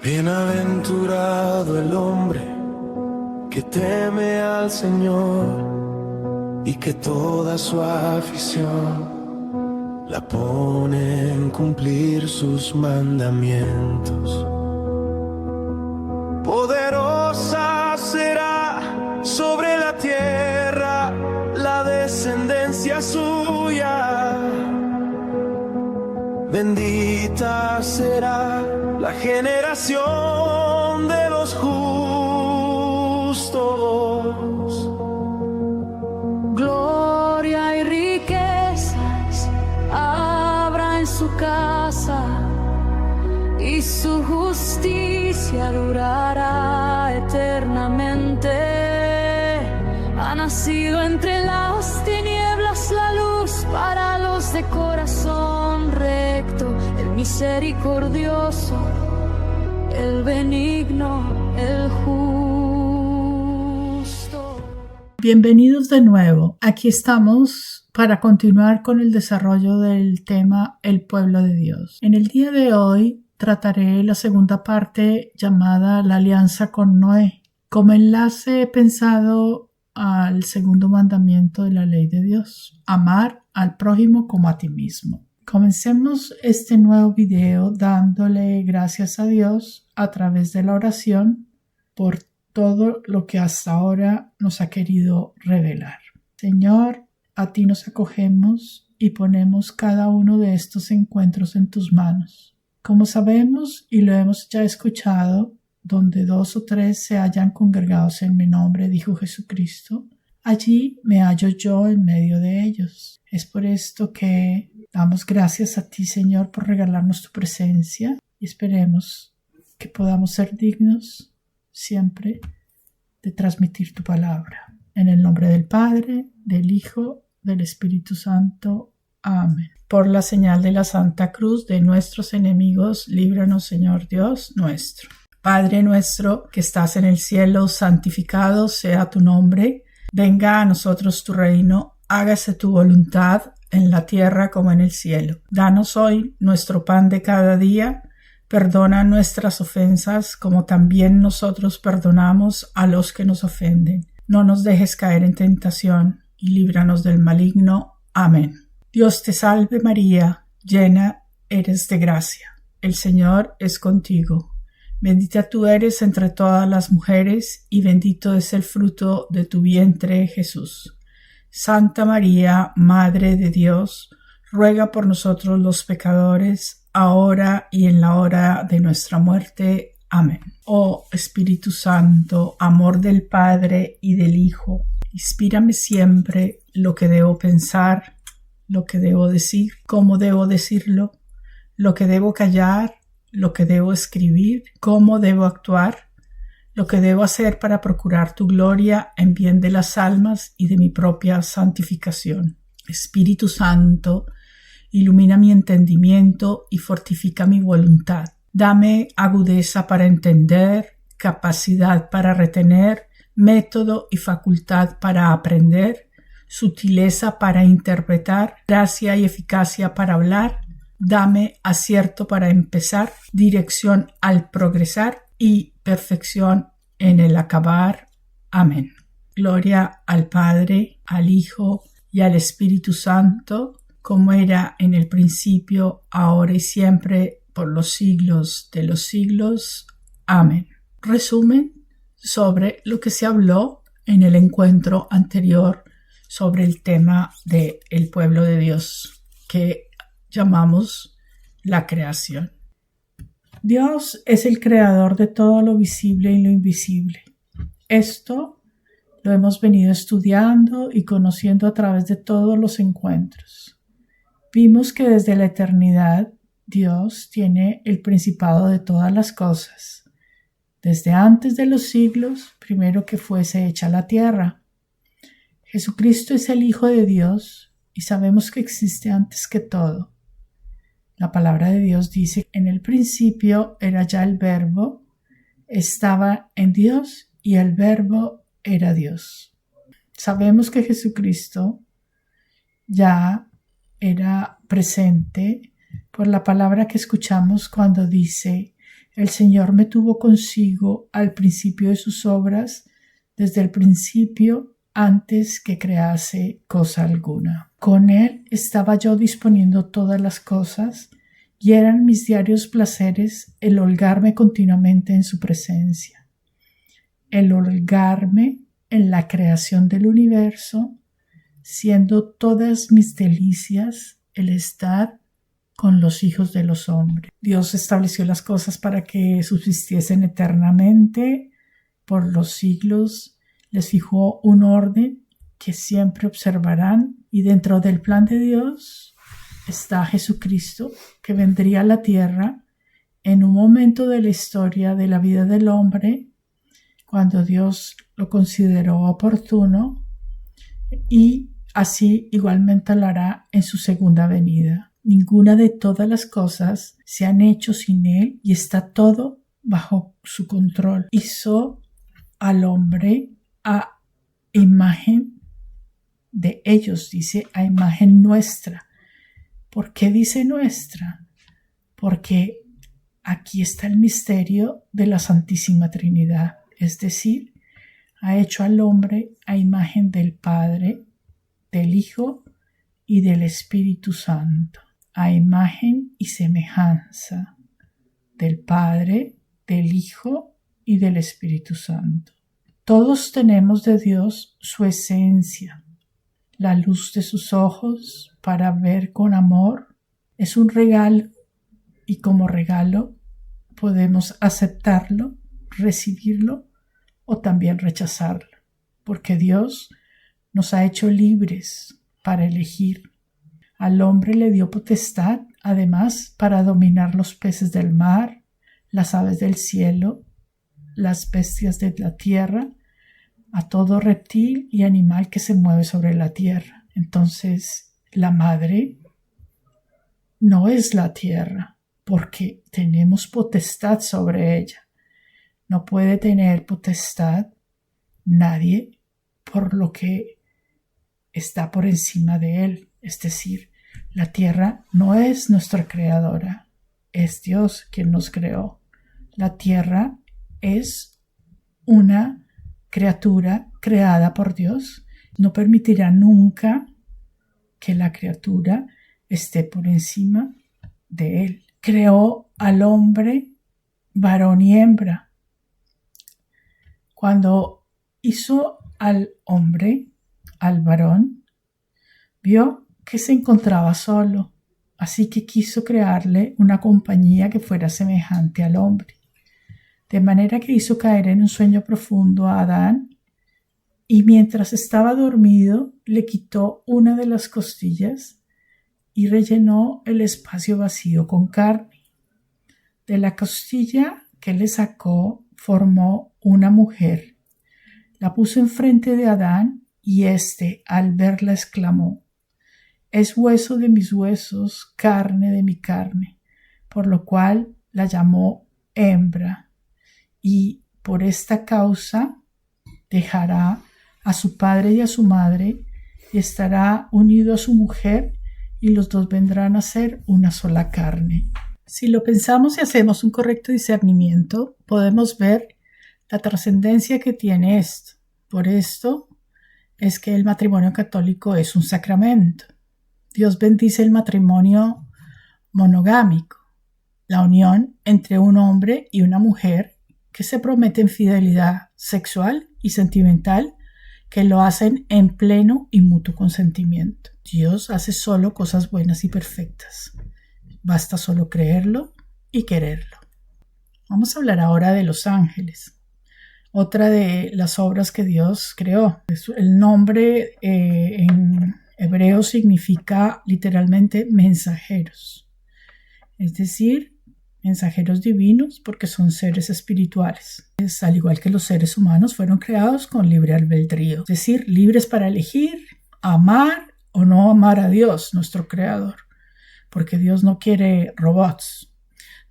Bienaventurado el hombre que teme al Señor y que toda su afición la pone en cumplir sus mandamientos. Poderosa será sobre la tierra la descendencia suya. Bendita será la generación de los justos. Gloria y riquezas habrá en su casa, y su justicia durará eternamente. Ha nacido entre las tinieblas la luz para los de corazón recto, el misericordioso, el benigno, el justo. Bienvenidos de nuevo. Aquí estamos para continuar con el desarrollo del tema El pueblo de Dios. En el día de hoy trataré la segunda parte llamada La alianza con Noé. Como enlace he pensado al segundo mandamiento de la ley de Dios: amar al prójimo como a ti mismo. Comencemos este nuevo video dándole gracias a Dios a través de la oración por todo lo que hasta ahora nos ha querido revelar. Señor, a ti nos acogemos y ponemos cada uno de estos encuentros en tus manos. Como sabemos y lo hemos ya escuchado, donde 2 o 3 se hayan congregados en mi nombre, dijo Jesucristo, allí me hallo yo en medio de ellos. Es por esto que damos gracias a ti, Señor, por regalarnos tu presencia, y esperemos que podamos ser dignos siempre de transmitir tu palabra. En el nombre del Padre, del Hijo, del Espíritu Santo. Amén. Por la señal de la Santa Cruz de nuestros enemigos, líbranos, Señor Dios nuestro. Padre nuestro que estás en el cielo, santificado sea tu nombre. Venga a nosotros tu reino, hágase tu voluntad en la tierra como en el cielo. Danos hoy nuestro pan de cada día. Perdona nuestras ofensas como también nosotros perdonamos a los que nos ofenden. No nos dejes caer en tentación y líbranos del maligno. Amén. Dios te salve María, llena eres de gracia. El Señor es contigo. Bendita tú eres entre todas las mujeres y bendito es el fruto de tu vientre, Jesús. Santa María, Madre de Dios, ruega por nosotros los pecadores, ahora y en la hora de nuestra muerte. Amén. Oh Espíritu Santo, amor del Padre y del Hijo, inspírame siempre lo que debo pensar, lo que debo decir, cómo debo decirlo, lo que debo callar, lo que debo escribir, cómo debo actuar, lo que debo hacer para procurar tu gloria en bien de las almas y de mi propia santificación. Espíritu Santo, ilumina mi entendimiento y fortifica mi voluntad. Dame agudeza para entender, capacidad para retener, método y facultad para aprender, sutileza para interpretar, gracia y eficacia para hablar. Dame acierto para empezar, dirección al progresar y perfección en el acabar. Amén. Gloria al Padre, al Hijo y al Espíritu Santo, como era en el principio, ahora y siempre, por los siglos de los siglos. Amén. Resumen sobre lo que se habló en el encuentro anterior sobre el tema del pueblo de Dios, que llamamos la creación. Dios es el creador de todo lo visible y lo invisible. Esto lo hemos venido estudiando y conociendo a través de todos los encuentros. Vimos que desde la eternidad Dios tiene el principado de todas las cosas. Desde antes de los siglos, primero que fuese hecha la tierra. Jesucristo es el Hijo de Dios y sabemos que existe antes que todo. La palabra de Dios dice: en el principio era ya el Verbo, estaba en Dios y el Verbo era Dios. Sabemos que Jesucristo ya era presente por la palabra que escuchamos cuando dice: El Señor me tuvo consigo al principio de sus obras, desde el principio, antes que crease cosa alguna. Con Él estaba yo disponiendo todas las cosas, y eran mis diarios placeres el holgarme continuamente en su presencia, el holgarme en la creación del universo, siendo todas mis delicias el estar con los hijos de los hombres. Dios estableció las cosas para que subsistiesen eternamente por los siglos. Les fijó un orden que siempre observarán, y dentro del plan de Dios está Jesucristo, que vendría a la tierra en un momento de la historia de la vida del hombre, cuando Dios lo consideró oportuno, y así igualmente lo hará en su segunda venida. Ninguna de todas las cosas se han hecho sin Él, y está todo bajo su control. Hizo al hombre a imagen de ellos, dice a imagen nuestra. ¿Por qué dice nuestra? Porque aquí está el misterio de la Santísima Trinidad, es decir, ha hecho al hombre a imagen del Padre, del Hijo y del Espíritu Santo, a imagen y semejanza del Padre, del Hijo y del Espíritu Santo. Todos tenemos de Dios su esencia, la luz de sus ojos para ver con amor. Es un regalo, y como regalo podemos aceptarlo, recibirlo o también rechazarlo, porque Dios nos ha hecho libres para elegir. Al hombre le dio potestad, además, para dominar los peces del mar, las aves del cielo, las bestias de la tierra, a todo reptil y animal que se mueve sobre la tierra. Entonces, la madre no es la tierra, porque tenemos potestad sobre ella. No puede tener potestad nadie por lo que está por encima de él. Es decir, la tierra no es nuestra creadora, es Dios quien nos creó. La tierra es una criatura creada por Dios. No permitirá nunca que la criatura esté por encima de él. Creó al hombre varón y hembra. Cuando hizo al hombre, al varón, vio que se encontraba solo, así que quiso crearle una compañía que fuera semejante al hombre. De manera que hizo caer en un sueño profundo a Adán, y mientras estaba dormido le quitó una de las costillas y rellenó el espacio vacío con carne. De la costilla que le sacó formó una mujer. La puso enfrente de Adán, y éste, al verla, exclamó: «Es hueso de mis huesos, carne de mi carne», por lo cual la llamó hembra. Y por esta causa dejará a su padre y a su madre, y estará unido a su mujer, y los dos vendrán a ser una sola carne. Si lo pensamos y hacemos un correcto discernimiento, podemos ver la trascendencia que tiene esto. Por esto es que el matrimonio católico es un sacramento. Dios bendice el matrimonio monogámico, la unión entre un hombre y una mujer que se prometen fidelidad sexual y sentimental, que lo hacen en pleno y mutuo consentimiento. Dios hace solo cosas buenas y perfectas. Basta solo creerlo y quererlo. Vamos a hablar ahora de los ángeles. Otra de las obras que Dios creó. El nombre en hebreo significa literalmente mensajeros. Es decir, mensajeros divinos, porque son seres espirituales. Al igual que los seres humanos, fueron creados con libre albedrío, es decir, libres para elegir amar o no amar a Dios, nuestro creador, porque Dios no quiere robots.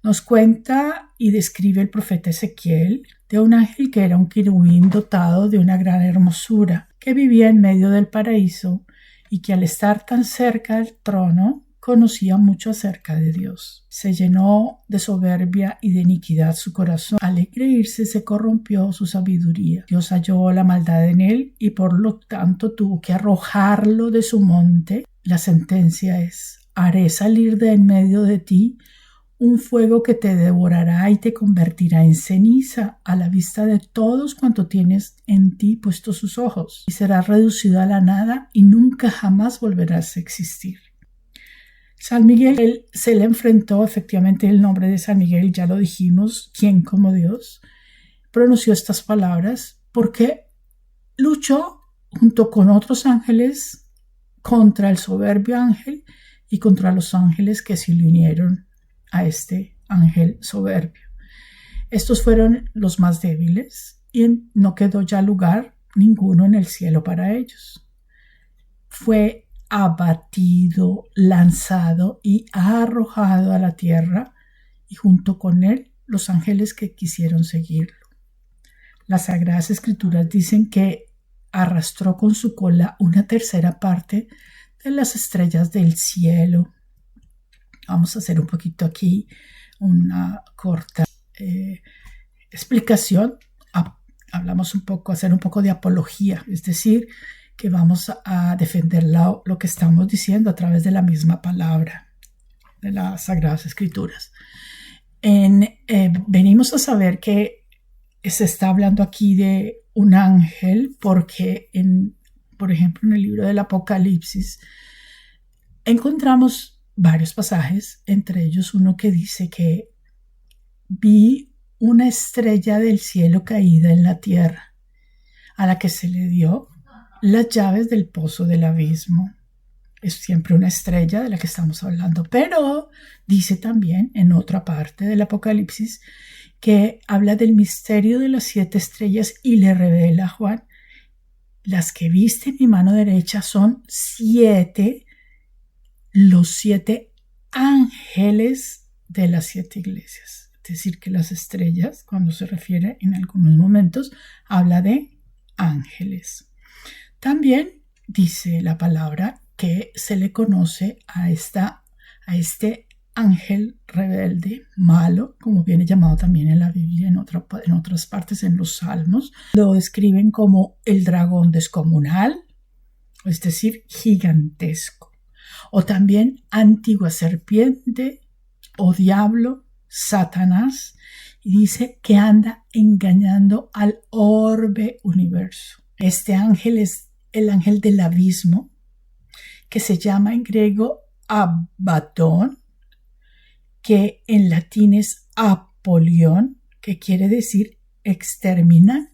Nos cuenta y describe el profeta Ezequiel de un ángel que era un querubín dotado de una gran hermosura, que vivía en medio del paraíso y que al estar tan cerca del trono conocía mucho acerca de Dios. Se llenó de soberbia y de iniquidad su corazón. Al engreírse se corrompió su sabiduría. Dios halló la maldad en él y por lo tanto tuvo que arrojarlo de su monte. La sentencia es: haré salir de en medio de ti un fuego que te devorará y te convertirá en ceniza a la vista de todos cuanto tienes en ti puestos sus ojos, y serás reducido a la nada y nunca jamás volverás a existir. San Miguel, él se le enfrentó, efectivamente el nombre de San Miguel, ya lo dijimos, ¿quién como Dios? Pronunció estas palabras porque luchó junto con otros ángeles contra el soberbio ángel y contra los ángeles que se le unieron a este ángel soberbio. Estos fueron los más débiles y no quedó ya lugar ninguno en el cielo para ellos. Fue abatido, lanzado y arrojado a la tierra, y junto con él los ángeles que quisieron seguirlo. Las Sagradas Escrituras dicen que arrastró con su cola una tercera parte de las estrellas del cielo. Vamos a hacer un poquito aquí una corta explicación. Hablamos hacer un poco de apología, es decir, que vamos a defender lo que estamos diciendo a través de la misma palabra de las Sagradas Escrituras. Venimos a saber que se está hablando aquí de un ángel porque, por ejemplo, en el libro del Apocalipsis encontramos varios pasajes, entre ellos uno que dice que vi una estrella del cielo caída en la tierra, a la que se le dio las llaves del pozo del abismo. Es siempre una estrella de la que estamos hablando, pero dice también en otra parte del Apocalipsis que habla del misterio de las 7 estrellas y le revela a Juan: las que viste en mi mano derecha son 7, los 7 ángeles de las 7 iglesias. Es decir, que las estrellas, cuando se refiere en algunos momentos, habla de ángeles. También dice la palabra que se le conoce a este ángel rebelde, malo, como viene llamado también en la Biblia, en otras partes, en los Salmos. Lo describen como el dragón descomunal, es decir, gigantesco. O también antigua serpiente o diablo, Satanás, y dice que anda engañando al orbe universo. Este ángel es el ángel del abismo, que se llama en griego Abaddon, que en latín es Apolión, que quiere decir exterminas,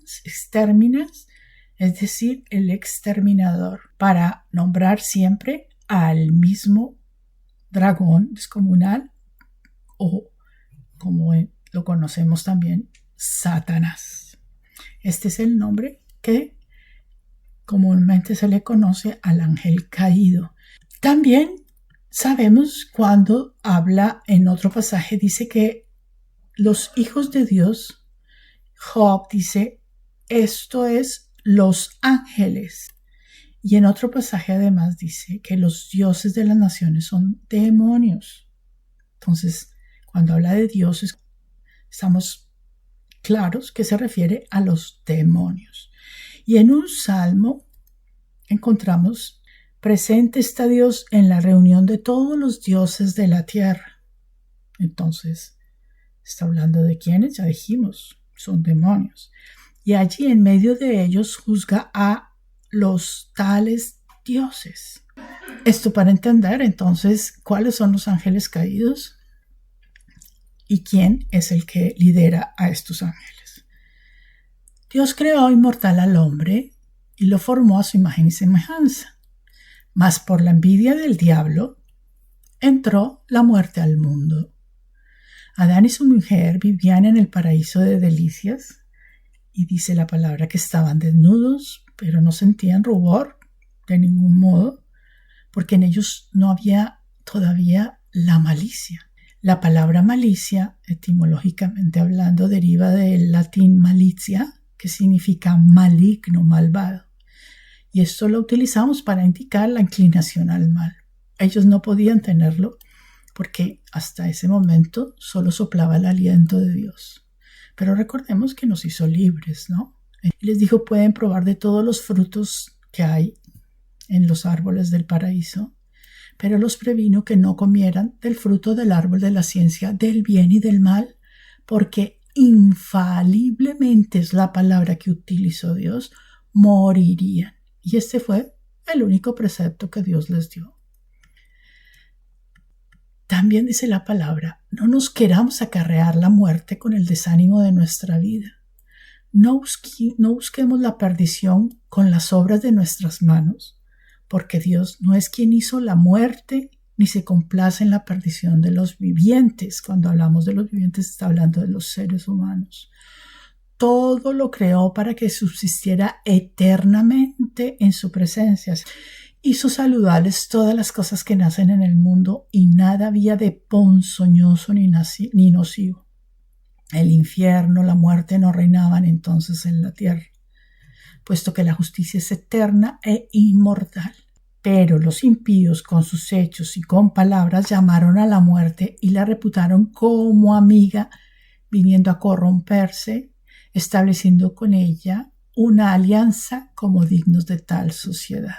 es decir, el exterminador, para nombrar siempre al mismo dragón descomunal, o como lo conocemos también, Satanás. Este es el nombre que comúnmente se le conoce al ángel caído. También sabemos cuando habla en otro pasaje, dice que los hijos de Dios, Job dice, esto es los ángeles. Y en otro pasaje además dice que los dioses de las naciones son demonios. Entonces, cuando habla de dioses, estamos claros que se refiere a los demonios. Y en un salmo encontramos: presente está Dios en la reunión de todos los dioses de la tierra. Entonces, está hablando de quiénes, ya dijimos, son demonios. Y allí en medio de ellos juzga a los tales dioses. Esto para entender entonces cuáles son los ángeles caídos y quién es el que lidera a estos ángeles. Dios creó inmortal al hombre y lo formó a su imagen y semejanza. Mas por la envidia del diablo entró la muerte al mundo. Adán y su mujer vivían en el paraíso de delicias, y dice la palabra que estaban desnudos, pero no sentían rubor de ningún modo, porque en ellos no había todavía la malicia. La palabra malicia, etimológicamente hablando, deriva del latín malitia, que significa maligno, malvado. Y esto lo utilizamos para indicar la inclinación al mal. ellos no podían tenerlo porque hasta ese momento solo soplaba el aliento de Dios. Pero recordemos que nos hizo libres, ¿no? Y les dijo, pueden probar de todos los frutos que hay en los árboles del paraíso, pero los previno que no comieran del fruto del árbol de la ciencia del bien y del mal, porque infaliblemente es la palabra que utilizó Dios, morirían. Y este fue el único precepto que Dios les dio. También dice la palabra, no nos queramos acarrear la muerte con el desánimo de nuestra vida. No busquemos la perdición con las obras de nuestras manos, porque Dios no es quien hizo la muerte, ni se complace en la perdición de los vivientes. Cuando hablamos de los vivientes, está hablando de los seres humanos. Todo lo creó para que subsistiera eternamente en su presencia. Hizo saludables todas las cosas que nacen en el mundo y nada había de ponzoñoso ni nocivo. El infierno, la muerte no reinaban entonces en la tierra, puesto que la justicia es eterna e inmortal. Pero los impíos con sus hechos y con palabras llamaron a la muerte y la reputaron como amiga, viniendo a corromperse, estableciendo con ella una alianza como dignos de tal sociedad.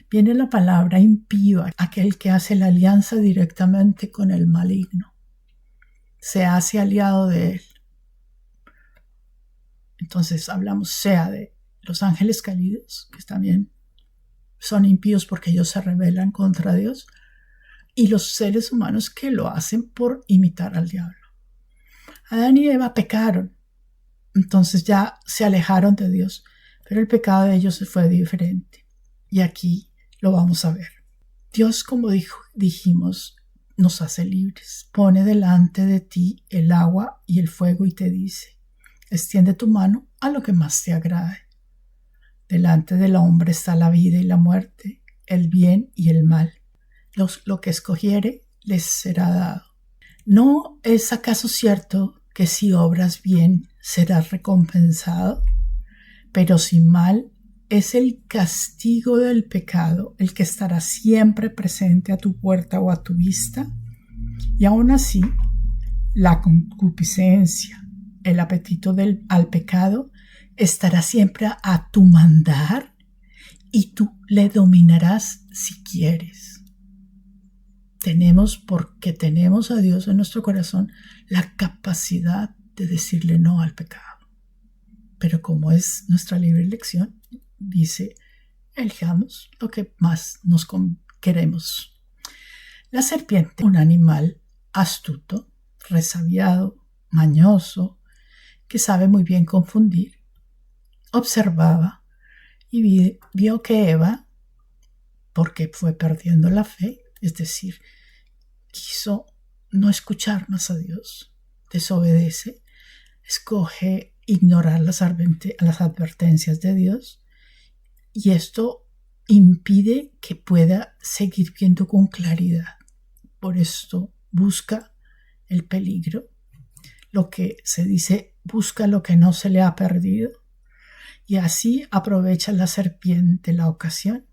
Viene la palabra impío, aquel que hace la alianza directamente con el maligno. Se hace aliado de él. Entonces hablamos sea de los ángeles caídos, que también son impíos porque ellos se rebelan contra Dios, y los seres humanos que lo hacen por imitar al diablo. Adán y Eva pecaron, entonces ya se alejaron de Dios, pero el pecado de ellos fue diferente. Y aquí lo vamos a ver. Dios, como dijimos, nos hace libres. Pone delante de ti el agua y el fuego y te dice, extiende tu mano a lo que más te agrade. Delante del hombre está la vida y la muerte, el bien y el mal. Lo que escogiere les será dado. ¿No es acaso cierto que si obras bien serás recompensado? Pero si mal, es el castigo del pecado el que estará siempre presente a tu puerta o a tu vista. Y aún así, la concupiscencia, el apetito al pecado, estará siempre a tu mandar y tú le dominarás si quieres. Porque tenemos a Dios en nuestro corazón, la capacidad de decirle no al pecado. Pero como es nuestra libre elección, dice, elijamos lo que más nos queremos. La serpiente, un animal astuto, resabiado, mañoso, que sabe muy bien confundir, observaba y vio que Eva, porque fue perdiendo la fe, es decir, quiso no escuchar más a Dios, desobedece, escoge ignorar las advertencias de Dios, y esto impide que pueda seguir viendo con claridad. Por esto busca el peligro, lo que se dice, busca lo que no se le ha perdido, y así aprovecha la serpiente la ocasión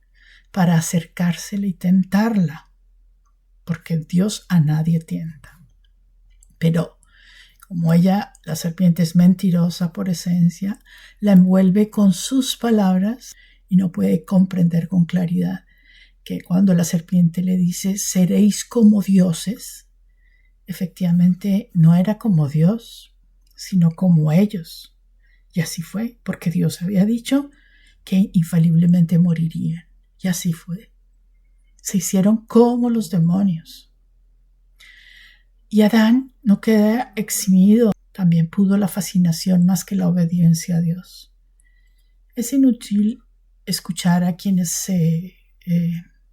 para acercársele y tentarla, porque Dios a nadie tienta. Pero como la serpiente es mentirosa por esencia, la envuelve con sus palabras y no puede comprender con claridad que cuando la serpiente le dice, seréis como dioses, efectivamente no era como Dios, sino como ellos. Y así fue, porque Dios había dicho que infaliblemente morirían. Y así fue. Se hicieron como los demonios. Y Adán no queda eximido. También pudo la fascinación más que la obediencia a Dios. Es inútil escuchar a quienes se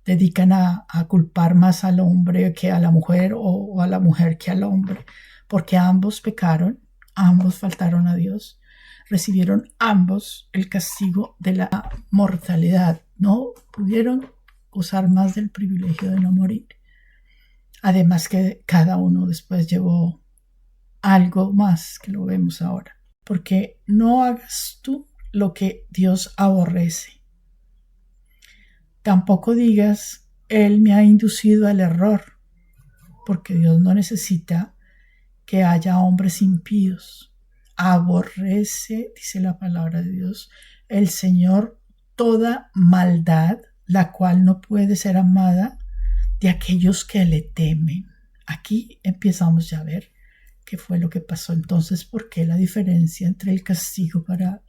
dedican a culpar más al hombre que a la mujer o a la mujer que al hombre, porque ambos pecaron, ambos faltaron a Dios, recibieron ambos el castigo de la mortalidad, no pudieron gozar más del privilegio de no morir. Además que cada uno después llevó algo más que lo vemos ahora, porque no hagas tú lo que Dios aborrece. Tampoco digas Él me ha inducido al error, porque Dios no necesita que haya hombres impíos. Aborrece, dice la palabra de Dios, el Señor toda maldad, la cual no puede ser amada de aquellos que le temen. Aquí empezamos ya a ver qué fue lo que pasó entonces, por qué la diferencia entre el castigo para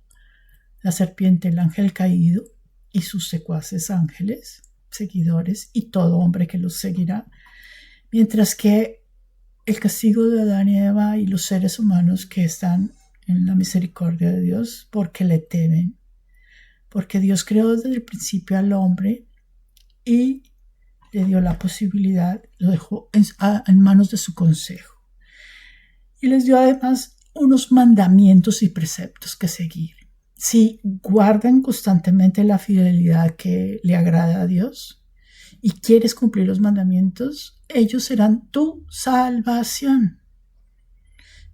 la serpiente, el ángel caído, y sus secuaces ángeles, seguidores, y todo hombre que los seguirá, mientras que el castigo de Adán y Eva y los seres humanos que están en la misericordia de Dios porque le temen, porque Dios creó desde el principio al hombre y le dio la posibilidad, lo dejó en manos de su consejo y les dio además unos mandamientos y preceptos que seguir. Si guardan constantemente la fidelidad que le agrada a Dios y quieres cumplir los mandamientos, ellos serán tu salvación.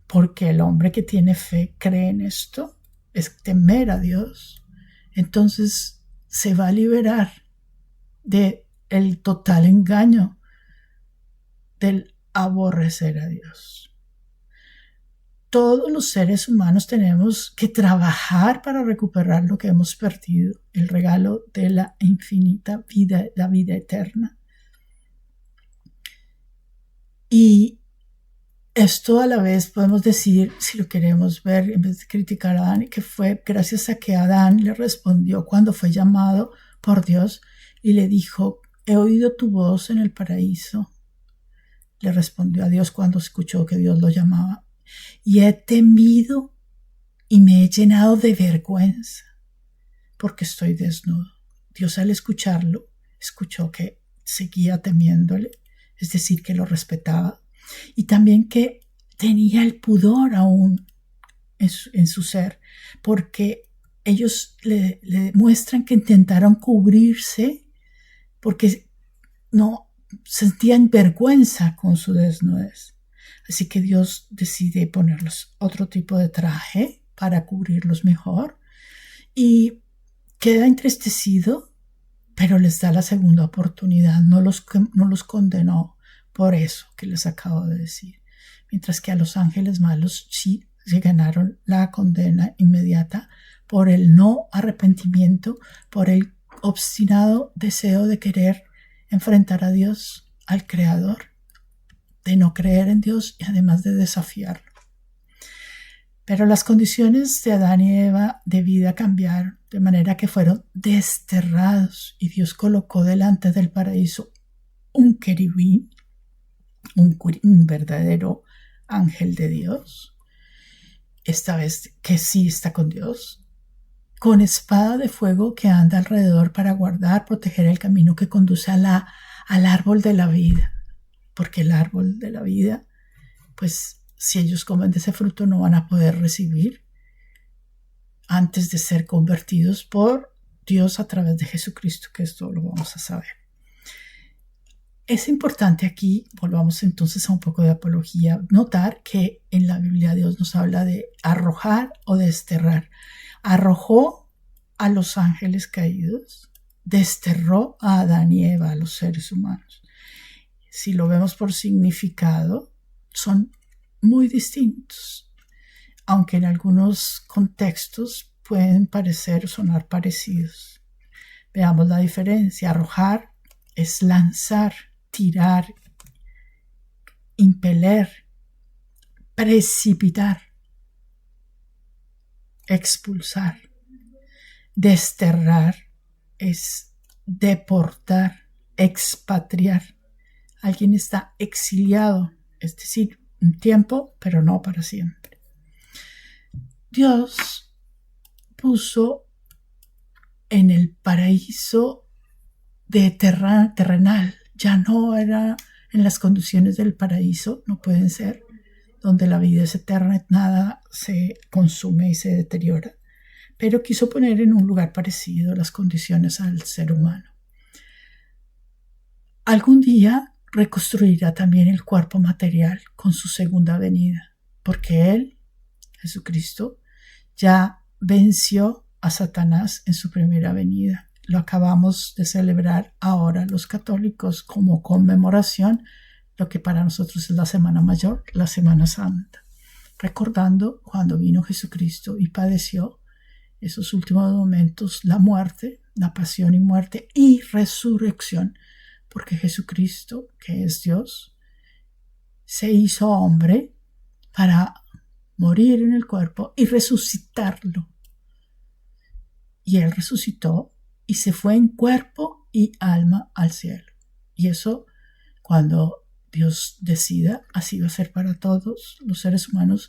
Porque el hombre que tiene fe cree en esto, es temer a Dios, entonces se va a liberar del total engaño del aborrecer a Dios. Todos los seres humanos tenemos que trabajar para recuperar lo que hemos perdido, el regalo de la infinita vida, la vida eterna. Y esto a la vez podemos decir, si lo queremos ver, en vez de criticar a Adán, que fue gracias a que Adán le respondió cuando fue llamado por Dios y le dijo, he oído tu voz en el paraíso. Le respondió a Dios cuando escuchó que Dios lo llamaba. Y he temido y me he llenado de vergüenza porque estoy desnudo. Dios al escucharlo, escuchó que seguía temiéndole, es decir, que lo respetaba y también que tenía el pudor aún en su ser, porque ellos le demuestran que intentaron cubrirse porque no sentían vergüenza con su desnudez. Así que Dios decide ponerles otro tipo de traje para cubrirlos mejor y queda entristecido, pero les da la segunda oportunidad, no los condenó por eso que les acabo de decir. Mientras que a los ángeles malos sí se ganaron la condena inmediata por el no arrepentimiento, por el obstinado deseo de querer enfrentar a Dios, al Creador, de no creer en Dios y además de desafiarlo. Pero las condiciones de Adán y Eva de vida cambiaron, de manera que fueron desterrados y Dios colocó delante del paraíso un querubín, un verdadero ángel de Dios, esta vez que sí está con Dios, con espada de fuego que anda alrededor para guardar, proteger el camino que conduce al árbol de la vida. Porque el árbol de la vida, pues si ellos comen de ese fruto no van a poder recibir antes de ser convertidos por Dios a través de Jesucristo, que esto lo vamos a saber. Es importante aquí, volvamos entonces a un poco de apología, notar que en la Biblia Dios nos habla de arrojar o desterrar. Arrojó a los ángeles caídos, desterró a Adán y Eva, a los seres humanos. Si lo vemos por significado, son muy distintos, aunque en algunos contextos pueden parecer o sonar parecidos. Veamos la diferencia. Arrojar es lanzar, tirar, impeler, precipitar, expulsar. Desterrar es deportar, expatriar. Alguien está exiliado, es decir, un tiempo, pero no para siempre. Dios puso en el paraíso terrenal, ya no era en las condiciones del paraíso, no pueden ser, donde la vida es eterna, nada se consume y se deteriora, pero quiso poner en un lugar parecido las condiciones al ser humano. Algún día reconstruirá también el cuerpo material con su segunda venida, porque Él, Jesucristo, ya venció a Satanás en su primera venida lo acabamos de celebrar ahora los católicos como conmemoración, lo que para nosotros es la Semana Mayor, la Semana Santa, recordando cuando vino Jesucristo y padeció esos últimos momentos, la muerte, la pasión y muerte y resurrección, porque Jesucristo, que es Dios, se hizo hombre para morir en el cuerpo y resucitarlo. Y Él resucitó y se fue en cuerpo y alma al cielo. Y eso, cuando Dios decida, así va a ser para todos los seres humanos,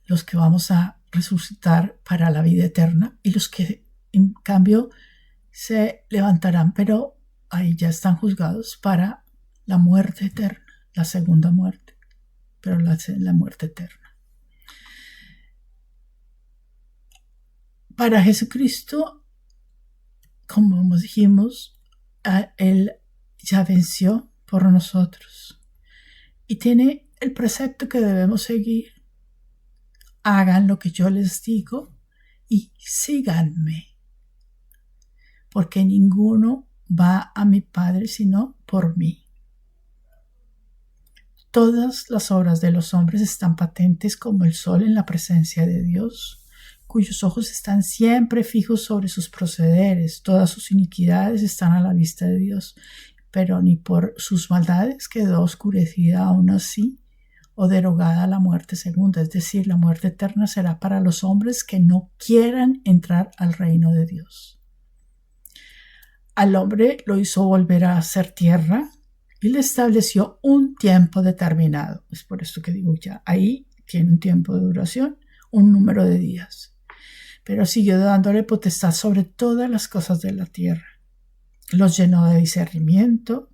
los que vamos a resucitar para la vida eterna y los que en cambio se levantarán, pero ahí ya están juzgados para la muerte eterna, la segunda muerte, pero la muerte eterna. Para Jesucristo, como dijimos, Él ya venció por nosotros y tiene el precepto que debemos seguir. Hagan lo que yo les digo y síganme, porque ninguno va a mi Padre sino por mí. Todas las obras de los hombres están patentes como el sol en la presencia de Dios, cuyos ojos están siempre fijos sobre sus procederes. Todas sus iniquidades están a la vista de Dios, pero ni por sus maldades quedó oscurecida aún así o derogada la muerte segunda, es decir, la muerte eterna será para los hombres que no quieran entrar al reino de Dios. Al hombre lo hizo volver a ser tierra y le estableció un tiempo determinado. Es por esto que digo ya, ahí tiene un tiempo de duración, un número de días. Pero siguió dándole potestad sobre todas las cosas de la tierra. Los llenó de discernimiento,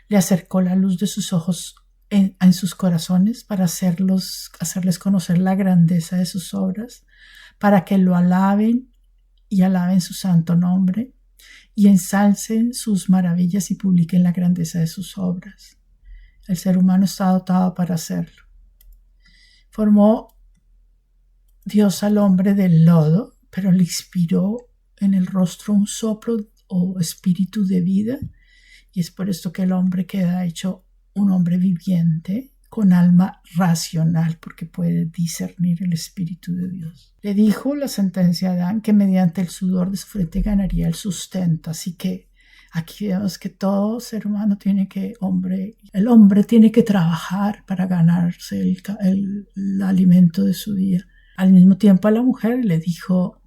le acercó la luz de sus ojos en sus corazones para hacerles conocer la grandeza de sus obras, para que lo alaben y alaben su santo nombre y ensalcen sus maravillas y publiquen la grandeza de sus obras. El ser humano está dotado para hacerlo. Formó Dios al hombre del lodo, pero le inspiró en el rostro un soplo o espíritu de vida, y es por esto que el hombre queda hecho un hombre viviente con alma racional, porque puede discernir el Espíritu de Dios. Le dijo la sentencia a Adán que mediante el sudor de su frente ganaría el sustento. Así que aquí vemos que todo ser humano el hombre tiene que trabajar para ganarse el alimento de su día. Al mismo tiempo a la mujer le dijo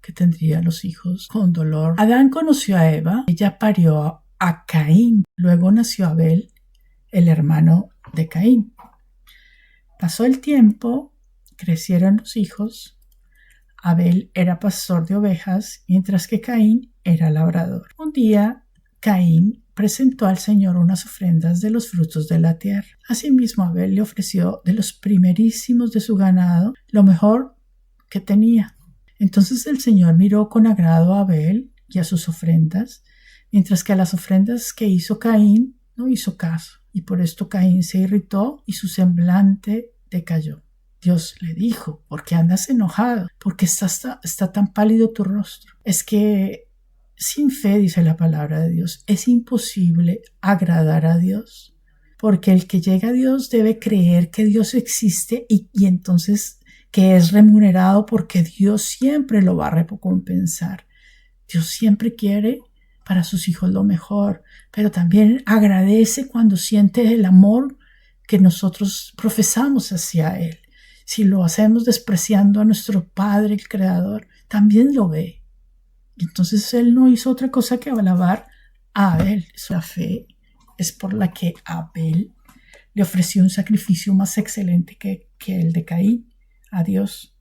que tendría los hijos con dolor. Adán conoció a Eva, ella parió a Caín, luego nació Abel, el hermano de Caín. Pasó el tiempo, crecieron los hijos. Abel era pastor de ovejas, mientras que Caín era labrador. Un día, Caín presentó al Señor unas ofrendas de los frutos de la tierra. Asimismo, Abel le ofreció de los primerísimos de su ganado lo mejor que tenía. Entonces el Señor miró con agrado a Abel y a sus ofrendas, mientras que a las ofrendas que hizo Caín no hizo caso. Y por esto Caín se irritó y su semblante decayó. Dios le dijo: ¿por qué andas enojado? ¿Por qué está tan pálido tu rostro? Es que sin fe, dice la palabra de Dios, es imposible agradar a Dios. Porque el que llega a Dios debe creer que Dios existe y entonces que es remunerado, porque Dios siempre lo va a recompensar. Dios siempre quiere para sus hijos lo mejor, pero también agradece cuando siente el amor que nosotros profesamos hacia Él. Si lo hacemos despreciando a nuestro Padre, el Creador, también lo ve. Entonces Él no hizo otra cosa que alabar a Abel. La fe es por la que Abel le ofreció un sacrificio más excelente que el de Caín a Dios.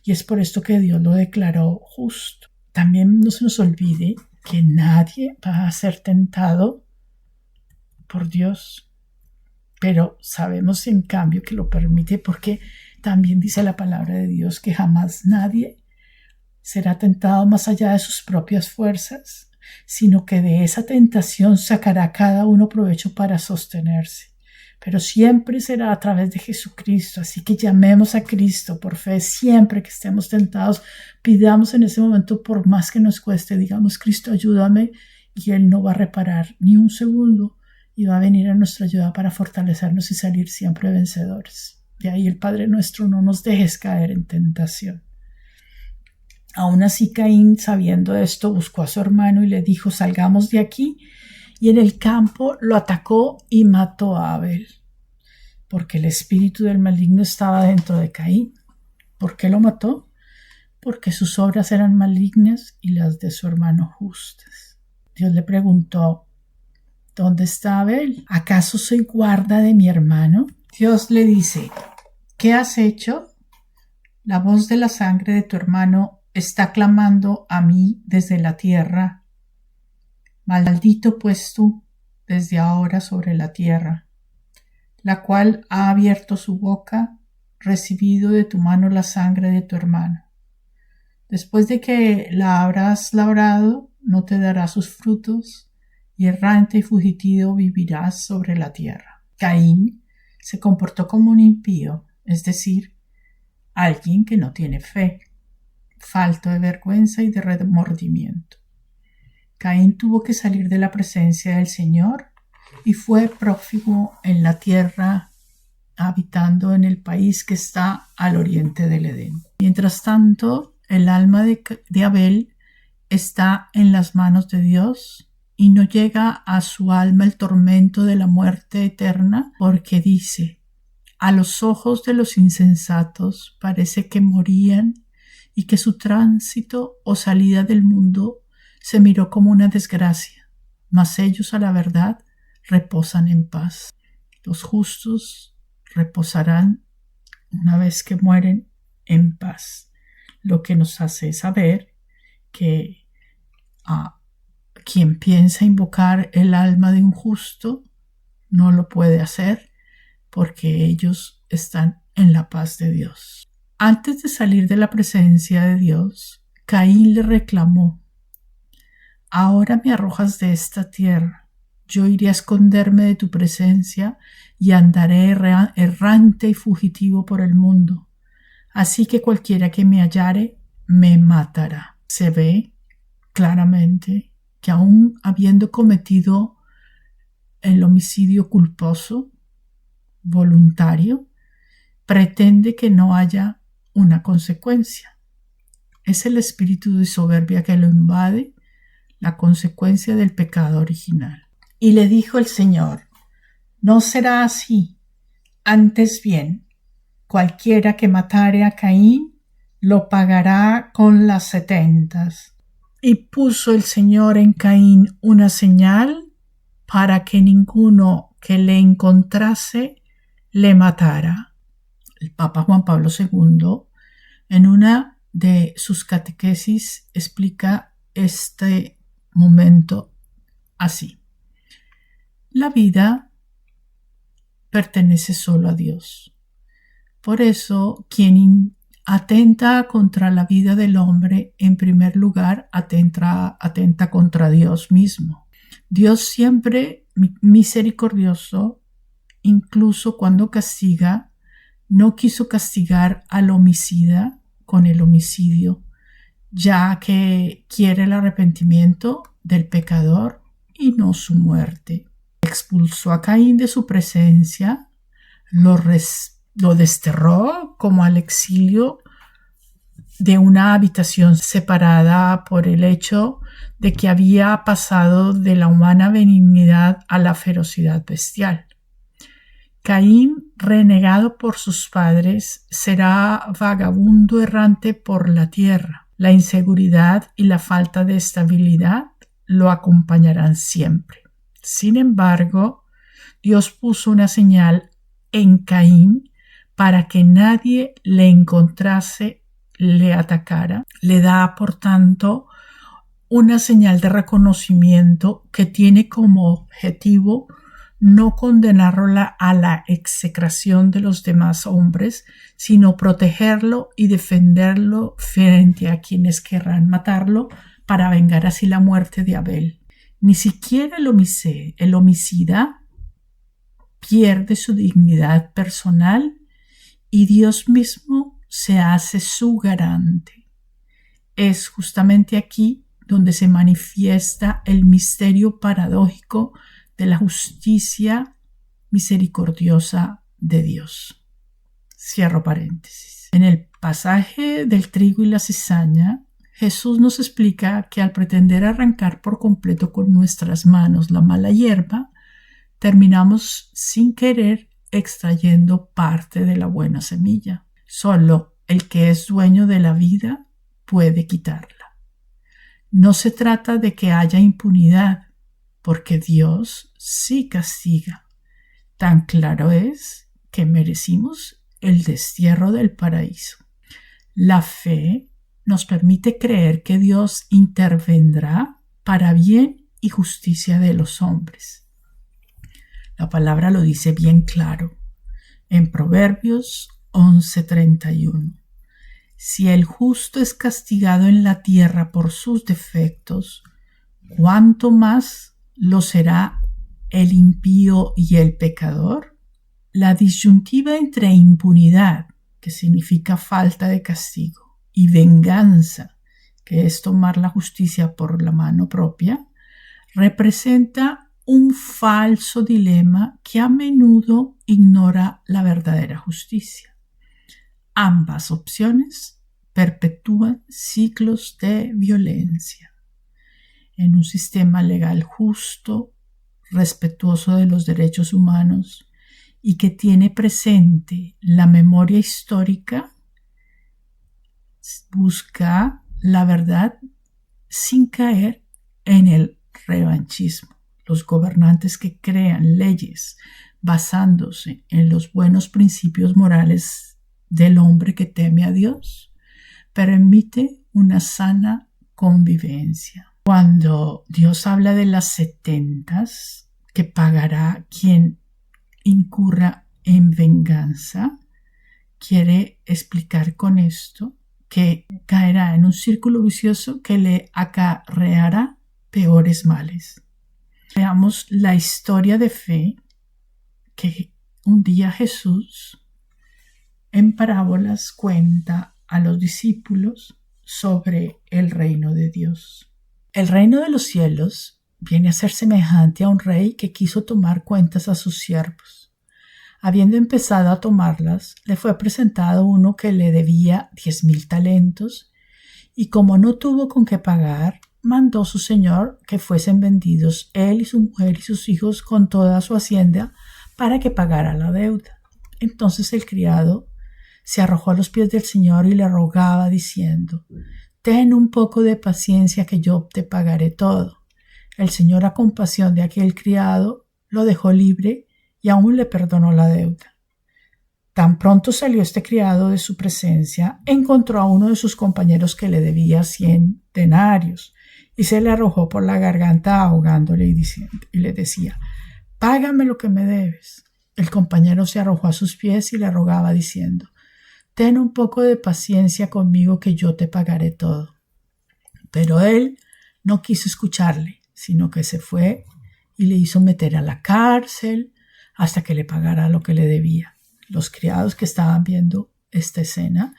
Y es por esto que Dios lo declaró justo. También no se nos olvide que nadie va a ser tentado por Dios, pero sabemos en cambio que lo permite, porque también dice la palabra de Dios que jamás nadie será tentado más allá de sus propias fuerzas, sino que de esa tentación sacará cada uno provecho para sostenerse. pero siempre será a través de Jesucristo. Así que llamemos a Cristo por fe, siempre que estemos tentados, pidamos en ese momento, por más que nos cueste, digamos: Cristo, ayúdame, y Él no va a reparar ni un segundo y va a venir a nuestra ayuda para fortalecernos y salir siempre vencedores. De ahí el Padre nuestro: no nos dejes caer en tentación. Aún así, Caín, sabiendo esto, buscó a su hermano y le dijo: salgamos de aquí. Y en el campo lo atacó y mató a Abel, porque el espíritu del maligno estaba dentro de Caín. ¿Por qué lo mató? Porque sus obras eran malignas y las de su hermano justas. Dios le preguntó: ¿dónde está Abel? ¿Acaso soy guarda de mi hermano? Dios le dice: ¿qué has hecho? La voz de la sangre de tu hermano está clamando a mí desde la tierra. Maldito pues tú desde ahora sobre la tierra, la cual ha abierto su boca, recibido de tu mano la sangre de tu hermano. Después de que la habrás labrado, no te dará sus frutos, y errante y fugitivo vivirás sobre la tierra. Caín se comportó como un impío, es decir, alguien que no tiene fe, falto de vergüenza y de remordimiento. Caín tuvo que salir de la presencia del Señor y fue prófugo en la tierra, habitando en el país que está al oriente del Edén. Mientras tanto, el alma de Abel está en las manos de Dios y no llega a su alma el tormento de la muerte eterna, porque dice: a los ojos de los insensatos parece que morían y que su tránsito o salida del mundo se miró como una desgracia, mas ellos a la verdad reposan en paz. Los justos reposarán una vez que mueren en paz, lo que nos hace saber que quien piensa invocar el alma de un justo no lo puede hacer, porque ellos están en la paz de Dios. Antes de salir de la presencia de Dios, Caín le reclamó: ahora me arrojas de esta tierra, yo iré a esconderme de tu presencia y andaré errante y fugitivo por el mundo. Así que cualquiera que me hallare me matará. Se ve claramente que aún habiendo cometido el homicidio culposo, voluntario, pretende que no haya una consecuencia. Es el espíritu de soberbia que lo invade, la consecuencia del pecado original. Y le dijo el Señor: no será así, antes bien, cualquiera que matare a Caín lo pagará con las 70. Y puso el Señor en Caín una señal para que ninguno que le encontrase le matara. El Papa Juan Pablo II, en una de sus catequesis, explica este momento así: la vida pertenece solo a Dios. Por eso, quien atenta contra la vida del hombre, en primer lugar, atenta contra Dios mismo. Dios, siempre misericordioso, incluso cuando castiga, no quiso castigar al homicida con el homicidio, ya que quiere el arrepentimiento del pecador y no su muerte. Expulsó a Caín de su presencia, lo desterró como al exilio de una habitación separada por el hecho de que había pasado de la humana benignidad a la ferocidad bestial. Caín, renegado por sus padres, será vagabundo errante por la tierra. La inseguridad y la falta de estabilidad lo acompañarán siempre. Sin embargo, Dios puso una señal en Caín para que nadie le encontrase, le atacara. Le da, por tanto, una señal de reconocimiento que tiene como objetivo no condenarlo a la execración de los demás hombres, sino protegerlo y defenderlo frente a quienes querrán matarlo para vengar así la muerte de Abel. Ni siquiera el homicida pierde su dignidad personal y Dios mismo se hace su garante. Es justamente aquí donde se manifiesta el misterio paradójico de la justicia misericordiosa de Dios. Cierro paréntesis. En el pasaje del trigo y la cizaña, Jesús nos explica que al pretender arrancar por completo con nuestras manos la mala hierba, terminamos sin querer extrayendo parte de la buena semilla. Solo el que es dueño de la vida puede quitarla. No se trata de que haya impunidad, porque Dios sí castiga. Tan claro es que merecimos el destierro del paraíso. La fe nos permite creer que Dios intervendrá para bien y justicia de los hombres. La palabra lo dice bien claro en Proverbios 11:31. Si el justo es castigado en la tierra por sus defectos, ¿cuánto más lo será el impío y el pecador? La disyuntiva entre impunidad, que significa falta de castigo, y venganza, que es tomar la justicia por la mano propia, representa un falso dilema que a menudo ignora la verdadera justicia. Ambas opciones perpetúan ciclos de violencia. En un sistema legal justo, respetuoso de los derechos humanos y que tiene presente la memoria histórica, busca la verdad sin caer en el revanchismo. Los gobernantes que crean leyes basándose en los buenos principios morales del hombre que teme a Dios permite una sana convivencia. Cuando Dios habla de las 70 que pagará quien incurra en venganza, quiere explicar con esto que caerá en un círculo vicioso que le acarreará peores males. Veamos la historia de fe que un día Jesús en parábolas cuenta a los discípulos sobre el reino de Dios. El reino de los cielos viene a ser semejante a un rey que quiso tomar cuentas a sus siervos. Habiendo empezado a tomarlas, le fue presentado uno que le debía 10,000 talentos, y como no tuvo con qué pagar, mandó su señor que fuesen vendidos él y su mujer y sus hijos con toda su hacienda para que pagara la deuda. Entonces el criado se arrojó a los pies del señor y le rogaba diciendo: «Ten un poco de paciencia que yo te pagaré todo». El señor, a compasión de aquel criado, lo dejó libre y aún le perdonó la deuda. Tan pronto salió este criado de su presencia, encontró a uno de sus compañeros que le debía 100 denarios y se le arrojó por la garganta ahogándole y le decía: «Págame lo que me debes». El compañero se arrojó a sus pies y le rogaba diciendo: «Ten un poco de paciencia conmigo que yo te pagaré todo». Pero él no quiso escucharle, sino que se fue y le hizo meter a la cárcel hasta que le pagara lo que le debía. Los criados que estaban viendo esta escena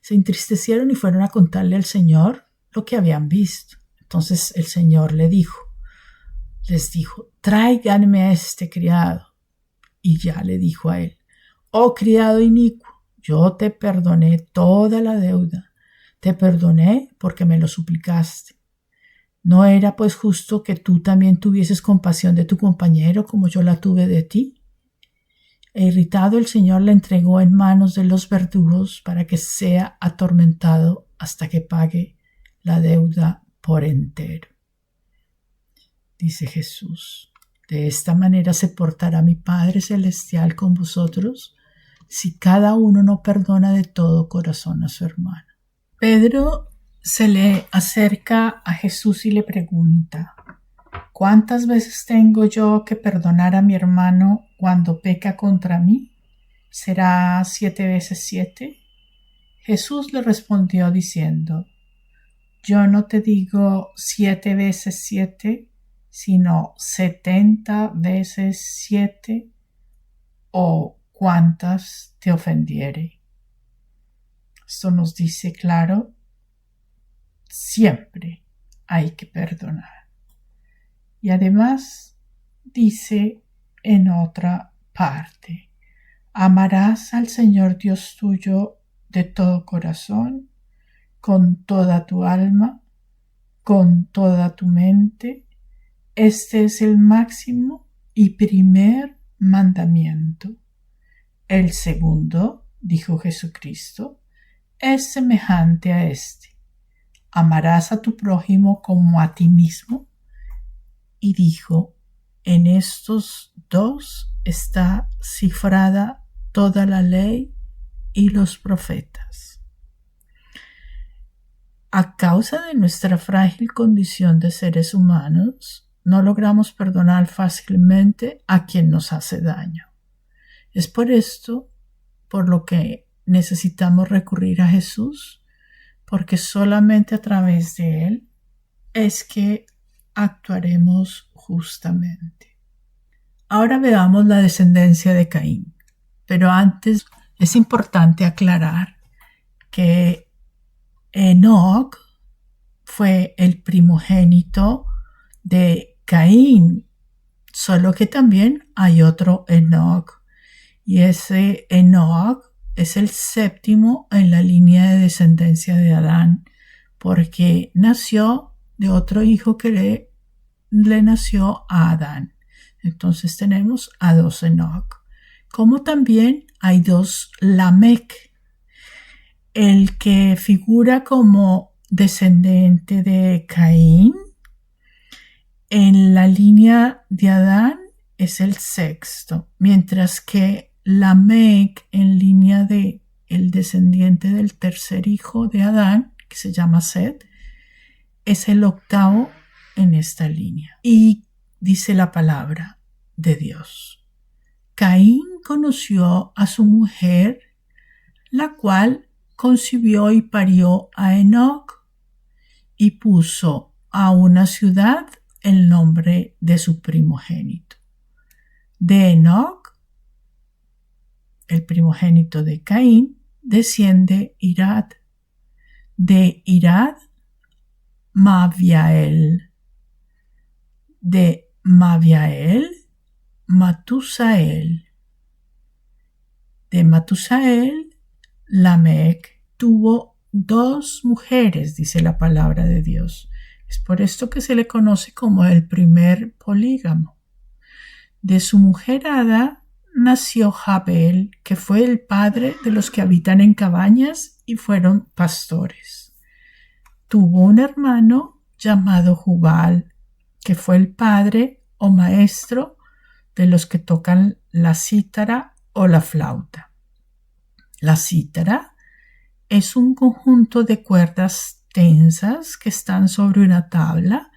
se entristecieron y fueron a contarle al Señor lo que habían visto. Entonces el Señor les dijo: «Tráiganme a este criado». Y ya le dijo a él: «Oh criado inicuo, yo te perdoné toda la deuda. Te perdoné porque me lo suplicaste. ¿No era pues justo que tú también tuvieses compasión de tu compañero como yo la tuve de ti?». E irritado, el Señor le entregó en manos de los verdugos para que sea atormentado hasta que pague la deuda por entero. Dice Jesús: «De esta manera se portará mi Padre Celestial con vosotros si cada uno no perdona de todo corazón a su hermano». Pedro se le acerca a Jesús y le pregunta: «¿Cuántas veces tengo yo que perdonar a mi hermano cuando peca contra mí? ¿Será 7 veces 7? Jesús le respondió diciendo: «Yo no te digo 7 veces 7, sino 70 veces 7 o cuantas te ofendiere. Esto nos dice claro, siempre hay que perdonar. Y además dice en otra parte, amarás al Señor Dios tuyo de todo corazón, con toda tu alma, con toda tu mente. Este es el máximo y primer mandamiento. El segundo, dijo Jesucristo, es semejante a este. Amarás a tu prójimo como a ti mismo. Y dijo, en estos dos está cifrada toda la ley y los profetas. A causa de nuestra frágil condición de seres humanos, no logramos perdonar fácilmente a quien nos hace daño. Es por esto por lo que necesitamos recurrir a Jesús, porque solamente a través de Él es que actuaremos justamente. Ahora veamos la descendencia de Caín, pero antes es importante aclarar que Enoc fue el primogénito de Caín, solo que también hay otro Enoc, y ese Enoc es el séptimo en la línea de descendencia de Adán, porque nació de otro hijo que le nació a Adán. Entonces tenemos a dos Enoc, como también hay dos Lamec. El que figura como descendiente de Caín en la línea de Adán es el sexto, mientras que Lamec en línea de el descendiente del tercer hijo de Adán, que se llama Set, es el octavo en esta línea. Y dice la palabra de Dios: Caín conoció a su mujer, la cual concibió y parió a Enoc, y puso a una ciudad el nombre de su primogénito. De Enoc, el primogénito de Caín, desciende Irad. De Irad, Mahaziel. De Mahaziel, Matusael. De Matusael, Lamec tuvo dos mujeres, dice la palabra de Dios. Es por esto que se le conoce como el primer polígamo. De su mujer Ada nació Jabel, que fue el padre de los que habitan en cabañas y fueron pastores. Tuvo un hermano llamado Jubal, que fue el padre o maestro de los que tocan la cítara o la flauta. La cítara es un conjunto de cuerdas tensas que están sobre una tabla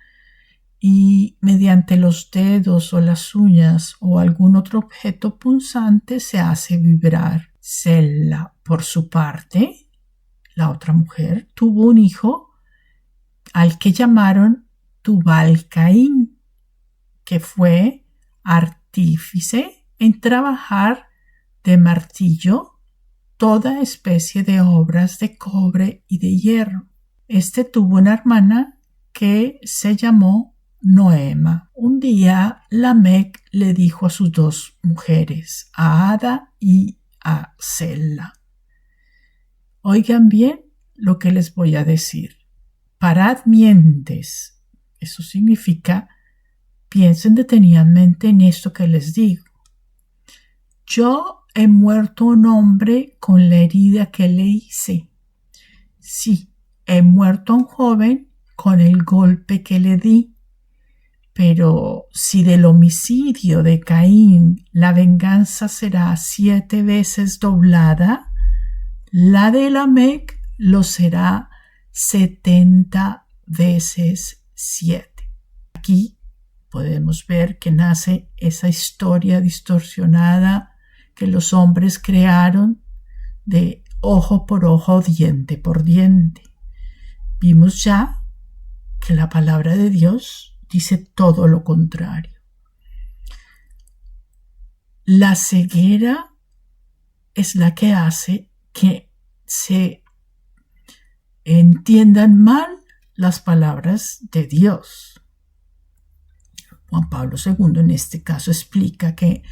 y mediante los dedos o las uñas o algún otro objeto punzante se hace vibrar. Sela, por su parte, la otra mujer, tuvo un hijo al que llamaron Tubal-Caín, que fue artífice en trabajar de martillo toda especie de obras de cobre y de hierro. Este tuvo una hermana que se llamó Noema. Un día Lamec le dijo a sus dos mujeres, a Ada y a Sela: oigan bien lo que les voy a decir. Parad mientes. Eso significa, piensen detenidamente en esto que les digo. Yo he muerto un hombre con la herida que le hice. Sí, he muerto a un joven con el golpe que le di. Pero si del homicidio de Caín la venganza será 7 veces doblada, la de Lamec lo será 70 veces 7. Aquí podemos ver que nace esa historia distorsionada que los hombres crearon de ojo por ojo, diente por diente. Vimos ya que la palabra de Dios dice todo lo contrario. la ceguera es la que hace que se entiendan mal las palabras de Dios. Juan Pablo II en este caso explica que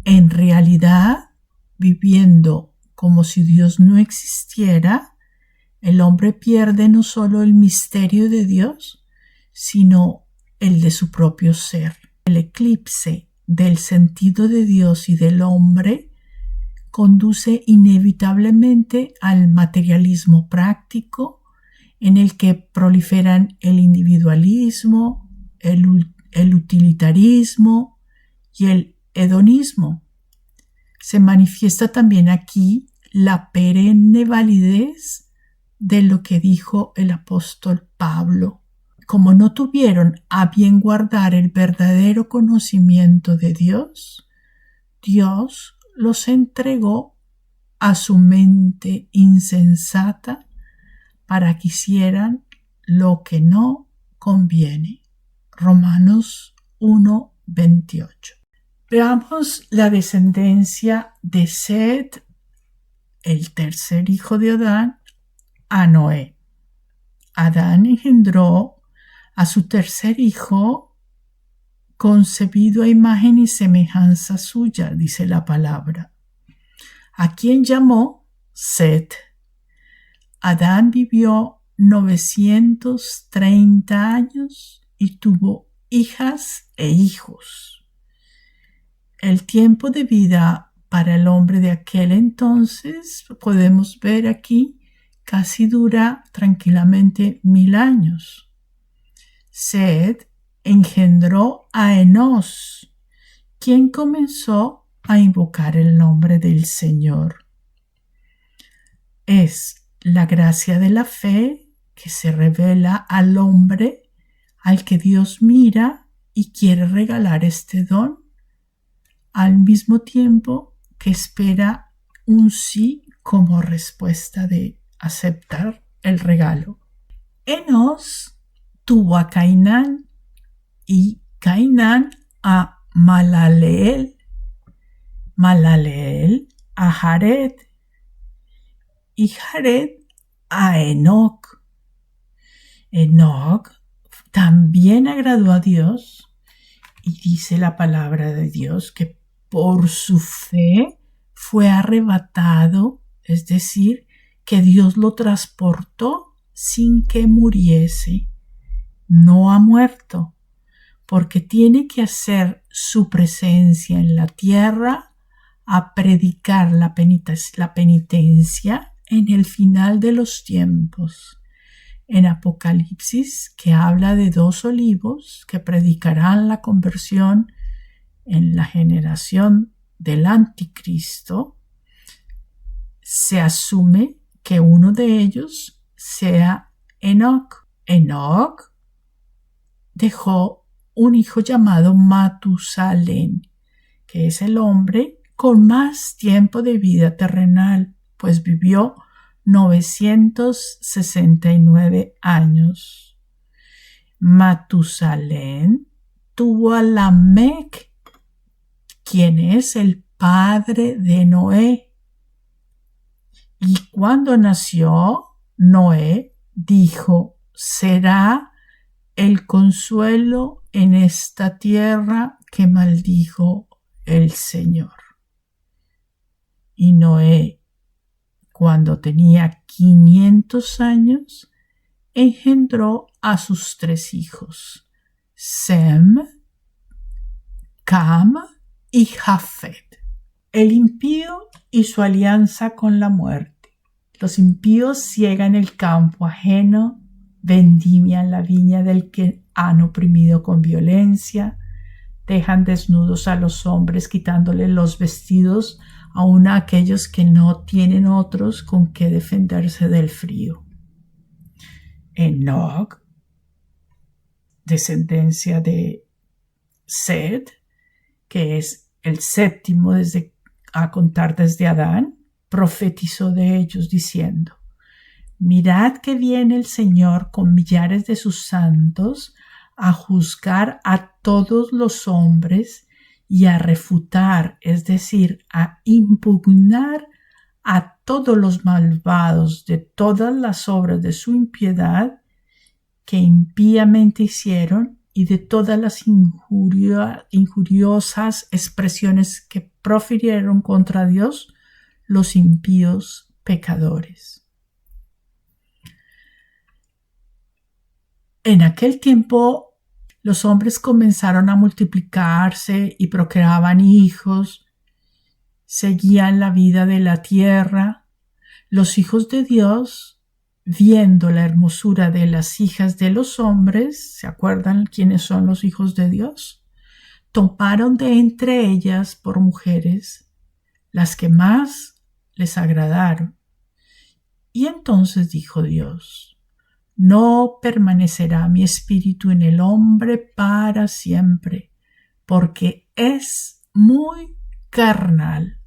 en realidad, viviendo como si Dios no existiera, el hombre pierde no solo el misterio de Dios, sino el de su propio ser. El eclipse del sentido de Dios y del hombre conduce inevitablemente al materialismo práctico, en el que proliferan el individualismo, el utilitarismo y el hedonismo. Se manifiesta también aquí la perenne validez de lo que dijo el apóstol Pablo. Como no tuvieron a bien guardar el verdadero conocimiento de Dios, Dios los entregó a su mente insensata para que hicieran lo que no conviene. Romanos 1:28. Veamos la descendencia de Set, el tercer hijo de Adán, a Noé. Adán engendró a su tercer hijo, concebido a imagen y semejanza suya, dice la palabra, a quien llamó Set. Adán vivió 930 años y tuvo hijas e hijos. El tiempo de vida para el hombre de aquel entonces, podemos ver aquí, casi dura tranquilamente 1000 años. Set engendró a Enós, quien comenzó a invocar el nombre del Señor. Es la gracia de la fe que se revela al hombre al que Dios mira y quiere regalar este don, al mismo tiempo que espera un sí como respuesta de aceptar el regalo. Enós tuvo a Cainán y Cainán a Mahalaleel, Mahalaleel a Jared y Jared a Enoc. Enoc también agradó a Dios y dice la palabra de Dios que por su fe fue arrebatado, es decir, que Dios lo transportó sin que muriese. No ha muerto, porque tiene que hacer su presencia en la tierra a predicar la penitencia en el final de los tiempos. En Apocalipsis, que habla de 2 olivos que predicarán la conversión en la generación del anticristo, se asume que uno de ellos sea Enoc. Enoc dejó un hijo llamado Matusalén, que es el hombre con más tiempo de vida terrenal, pues vivió 969 años. Matusalén tuvo a Lamec, quien es el padre de Noé. Y cuando nació Noé, dijo: será el consuelo en esta tierra que maldijo el Señor. Y Noé, cuando tenía 500 años, engendró a sus 3 hijos, Sem, Cam y Jafet. El impío y su alianza con la muerte. Los impíos ciegan el campo ajeno, vendimian la viña del que han oprimido con violencia, dejan desnudos a los hombres, quitándole los vestidos aun a aquellos que no tienen otros con que defenderse del frío. Enoc, descendencia de Set, que es el séptimo a contar desde Adán, profetizó de ellos diciendo: mirad que viene el Señor con millares de sus santos a juzgar a todos los hombres y a refutar, es decir, a impugnar a todos los malvados de todas las obras de su impiedad que impíamente hicieron y de todas las injuriosas expresiones que profirieron contra Dios los impíos pecadores. En aquel tiempo los hombres comenzaron a multiplicarse y procreaban hijos, seguían la vida de la tierra. Los hijos de Dios, viendo la hermosura de las hijas de los hombres, ¿se acuerdan quiénes son los hijos de Dios? Tomaron de entre ellas por mujeres las que más les agradaron. Y entonces dijo Dios: no permanecerá mi espíritu en el hombre para siempre, porque es muy carnal.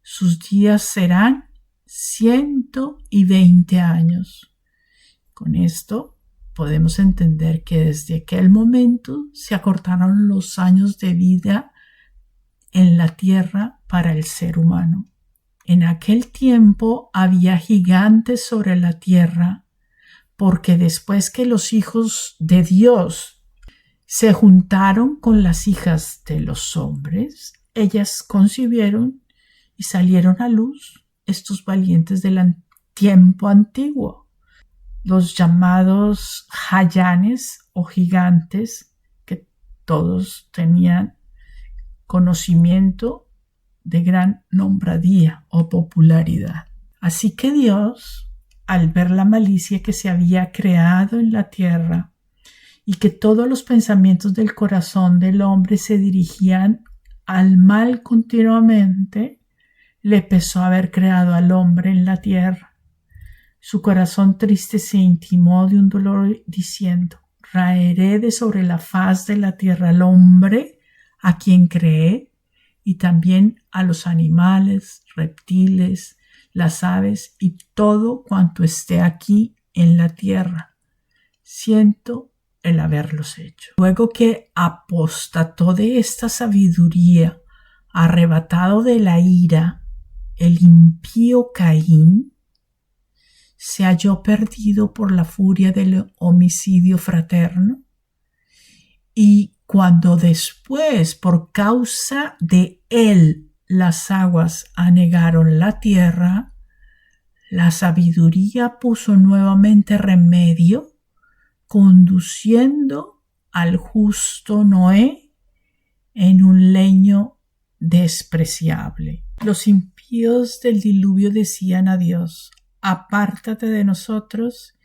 Sus días serán 120 años. Con esto podemos entender que desde aquel momento se acortaron los años de vida en la tierra para el ser humano. En aquel tiempo había gigantes sobre la tierra, porque después que los hijos de Dios se juntaron con las hijas de los hombres, ellas concibieron y salieron a luz estos valientes del tiempo antiguo, los llamados jayanes o gigantes, que todos tenían conocimiento de gran nombradía o popularidad. Así que Dios, al ver la malicia que se había creado en la tierra y que todos los pensamientos del corazón del hombre se dirigían al mal continuamente, le pesó haber creado al hombre en la tierra. Su corazón triste se intimó de un dolor diciendo: raeré de sobre la faz de la tierra al hombre a quien creé, y también a los animales, reptiles, las aves y todo cuanto esté aquí en la tierra. Siento el haberlos hecho. Luego que apostató de esta sabiduría, arrebatado de la ira, el impío Caín se halló perdido por la furia del homicidio fraterno, y cuando después, por causa de él, las aguas anegaron la tierra, la sabiduría puso nuevamente remedio, conduciendo al justo Noé en un leño despreciable. Los impíos del diluvio decían a Dios: apártate de nosotros,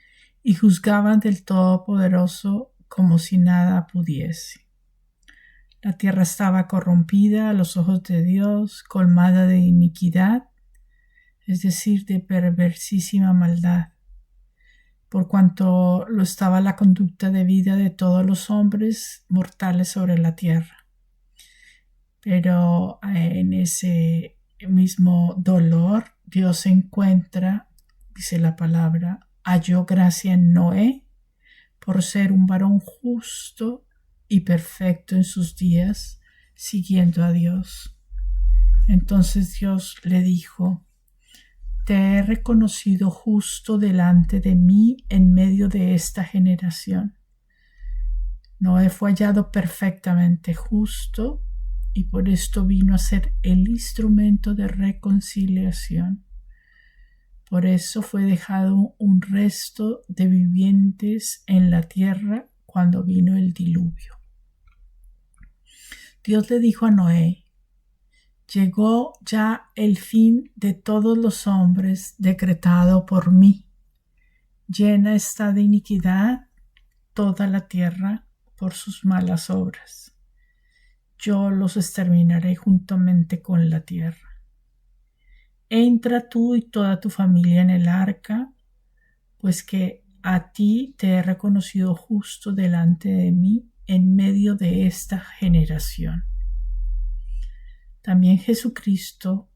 y juzgaban del Todopoderoso como si nada pudiese. La tierra estaba corrompida a los ojos de Dios, colmada de iniquidad, es decir, de perversísima maldad, por cuanto lo estaba la conducta de vida de todos los hombres mortales sobre la tierra. Pero en ese mismo dolor, Dios encuentra, dice la palabra, halló gracia en Noé por ser un varón justo y perfecto en sus días, siguiendo a Dios. Entonces Dios le dijo: te he reconocido justo delante de mí en medio de esta generación. Noé fue hallado perfectamente justo, y por esto vino a ser el instrumento de reconciliación. Por eso fue dejado un resto de vivientes en la tierra cuando vino el diluvio. Dios le dijo a Noé: llegó ya el fin de todos los hombres decretado por mí. Llena está de iniquidad toda la tierra por sus malas obras. Yo los exterminaré juntamente con la tierra. Entra tú y toda tu familia en el arca, pues que a ti te he reconocido justo delante de mí en medio de esta generación. También Jesucristo,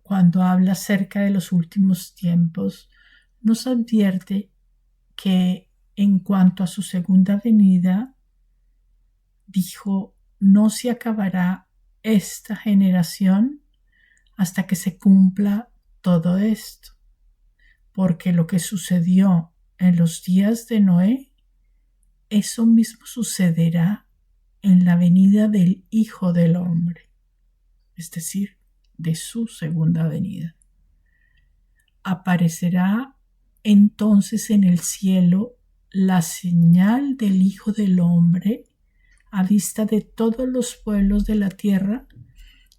cuando habla acerca de los últimos tiempos, nos advierte que en cuanto a su segunda venida, dijo: no se acabará esta generación hasta que se cumpla todo esto, porque lo que sucedió en los días de Noé, eso mismo sucederá en la venida del Hijo del Hombre, es decir, de su segunda venida. Aparecerá entonces en el cielo la señal del Hijo del Hombre a vista de todos los pueblos de la tierra,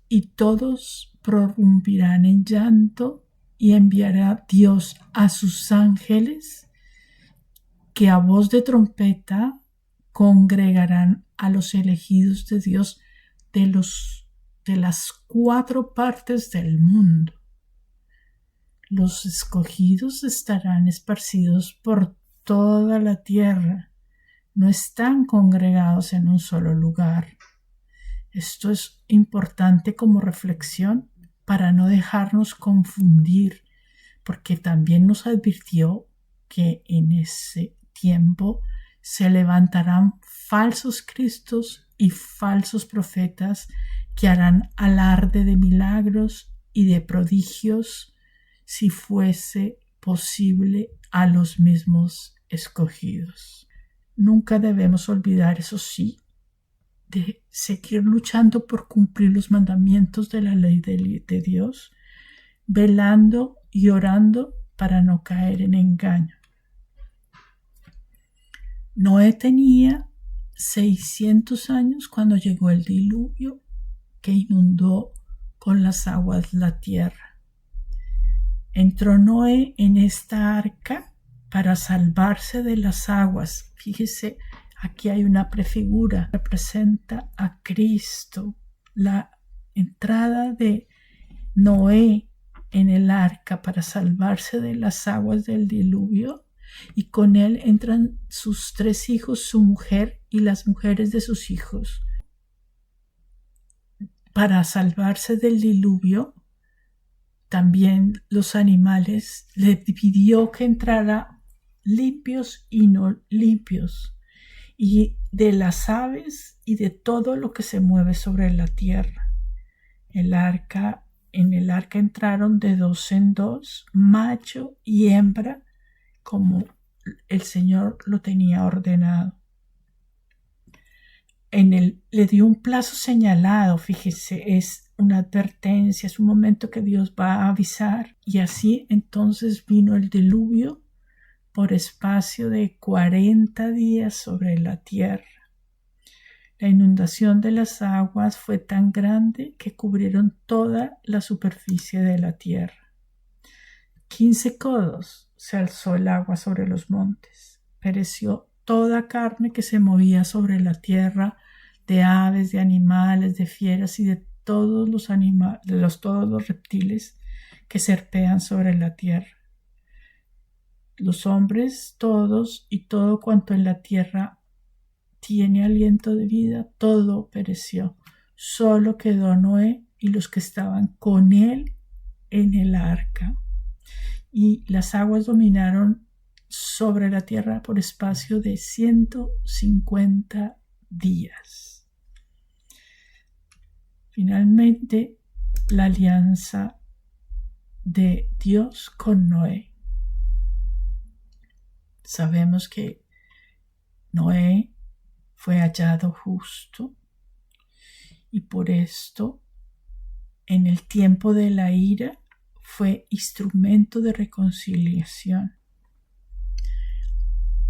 y todos prorrumpirán en llanto, y enviará Dios a sus ángeles, que a voz de trompeta congregarán a los elegidos de Dios de las 4 partes del mundo. Los escogidos estarán esparcidos por toda la tierra, no están congregados en un solo lugar. Esto es importante como reflexión para no dejarnos confundir, porque también nos advirtió que en ese tiempo se levantarán falsos cristos y falsos profetas que harán alarde de milagros y de prodigios, si fuese posible, a los mismos escogidos. Nunca debemos olvidar, eso sí, de seguir luchando por cumplir los mandamientos de la ley de Dios, velando y orando para no caer en engaño. Noé tenía 600 años cuando llegó el diluvio que inundó con las aguas la tierra. Entró Noé en esta arca para salvarse de las aguas. Fíjese, aquí hay una prefigura, representa a Cristo. La entrada de Noé en el arca para salvarse de las aguas del diluvio, y con él entran sus 3 hijos, su mujer y las mujeres de sus hijos. Para salvarse del diluvio, también los animales le pidió que entrara limpios y no limpios, y de las aves y de todo lo que se mueve sobre la tierra. En el arca entraron de 2 en 2, macho y hembra, como el Señor lo tenía ordenado. Le dio un plazo señalado, fíjese, es una advertencia, es un momento que Dios va a avisar, y así entonces vino el diluvio por espacio de 40 días sobre la tierra. La inundación de las aguas fue tan grande que cubrieron toda la superficie de la tierra. 15 codos se alzó el agua sobre los montes. Pereció toda carne que se movía sobre la tierra, de aves, de animales, de fieras y de todos los reptiles que serpean sobre la tierra. Los hombres todos y todo cuanto en la tierra tiene aliento de vida, todo pereció. Solo quedó Noé y los que estaban con él en el arca. Y las aguas dominaron sobre la tierra por espacio de 150 días. Finalmente, la alianza de Dios con Noé. Sabemos que Noé fue hallado justo, y por esto, en el tiempo de la ira, fue instrumento de reconciliación,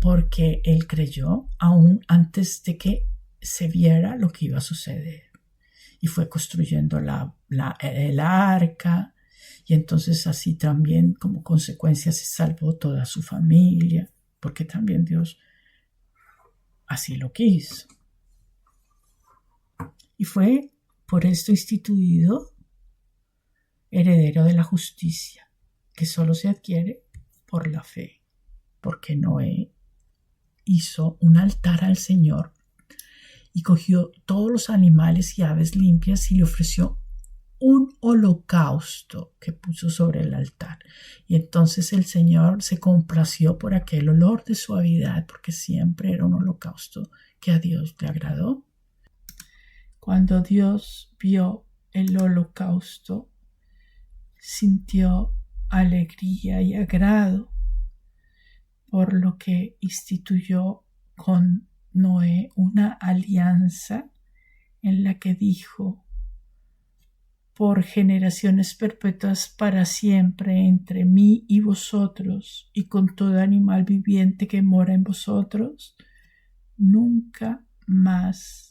porque él creyó aún antes de que se viera lo que iba a suceder, y fue construyendo el arca, y entonces así también como consecuencia se salvó toda su familia, porque también Dios así lo quiso. Y fue por esto instituido heredero de la justicia, que solo se adquiere por la fe, porque Noé hizo un altar al Señor y cogió todos los animales y aves limpias y le ofreció un holocausto que puso sobre el altar. Y entonces el Señor se complació por aquel olor de suavidad, porque siempre era un holocausto que a Dios le agradó. Cuando Dios vio el holocausto, sintió alegría y agrado, por lo que instituyó con Noé una alianza en la que dijo: por generaciones perpetuas para siempre entre mí y vosotros y con todo animal viviente que mora en vosotros, nunca más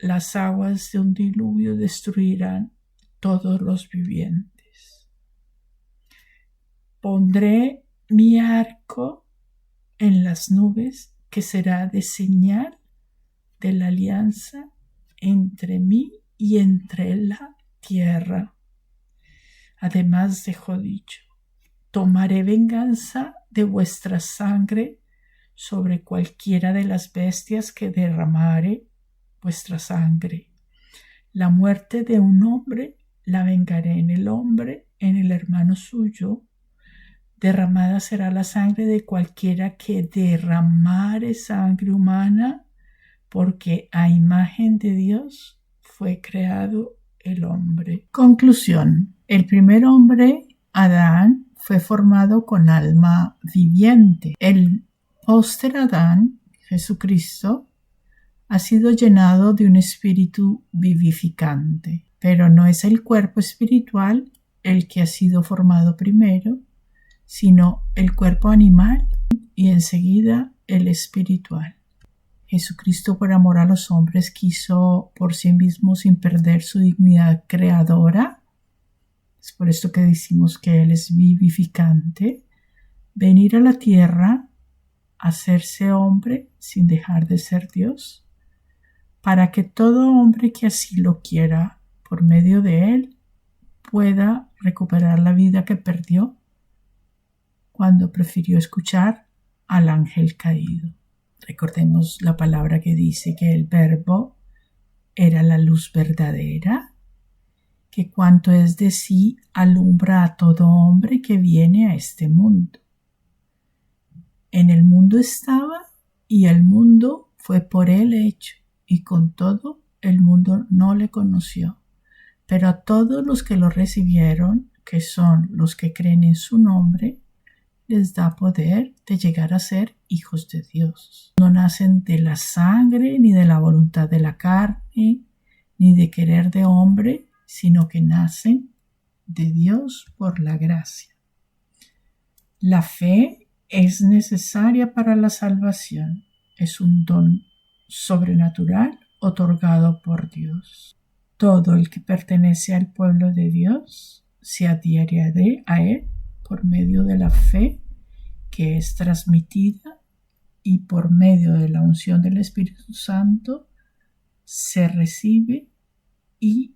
las aguas de un diluvio destruirán todos los vivientes. Pondré mi arco en las nubes, que será de señal de la alianza entre mí y entre la tierra. Además dejó dicho: tomaré venganza de vuestra sangre sobre cualquiera de las bestias que derramare vuestra sangre. La muerte de un hombre la vengaré en el hombre, en el hermano suyo. Derramada será la sangre de cualquiera que derramare sangre humana, porque a imagen de Dios fue creado el hombre. Conclusión: el primer hombre, Adán, fue formado con alma viviente. El póster Adán, Jesucristo, ha sido llenado de un espíritu vivificante, pero no es el cuerpo espiritual el que ha sido formado primero, sino el cuerpo animal y enseguida el espiritual. Jesucristo, por amor a los hombres, quiso por sí mismo, sin perder su dignidad creadora, es por esto que decimos que Él es vivificante, venir a la tierra, hacerse hombre sin dejar de ser Dios, para que todo hombre que así lo quiera, por medio de Él, pueda recuperar la vida que perdió cuando prefirió escuchar al ángel caído. Recordemos la palabra que dice que el Verbo era la luz verdadera, que cuanto es de sí alumbra a todo hombre que viene a este mundo. En el mundo estaba y el mundo fue por él hecho, y con todo el mundo no le conoció. Pero a todos los que lo recibieron, que son los que creen en su nombre, les da poder de llegar a ser hijos de Dios. No nacen de la sangre, ni de la voluntad de la carne, ni de querer de hombre, sino que nacen de Dios por la gracia. La fe es necesaria para la salvación. Es un don sobrenatural otorgado por Dios. Todo el que pertenece al pueblo de Dios se adhiere a Él por medio de la fe que es transmitida, y por medio de la unción del Espíritu Santo se recibe, y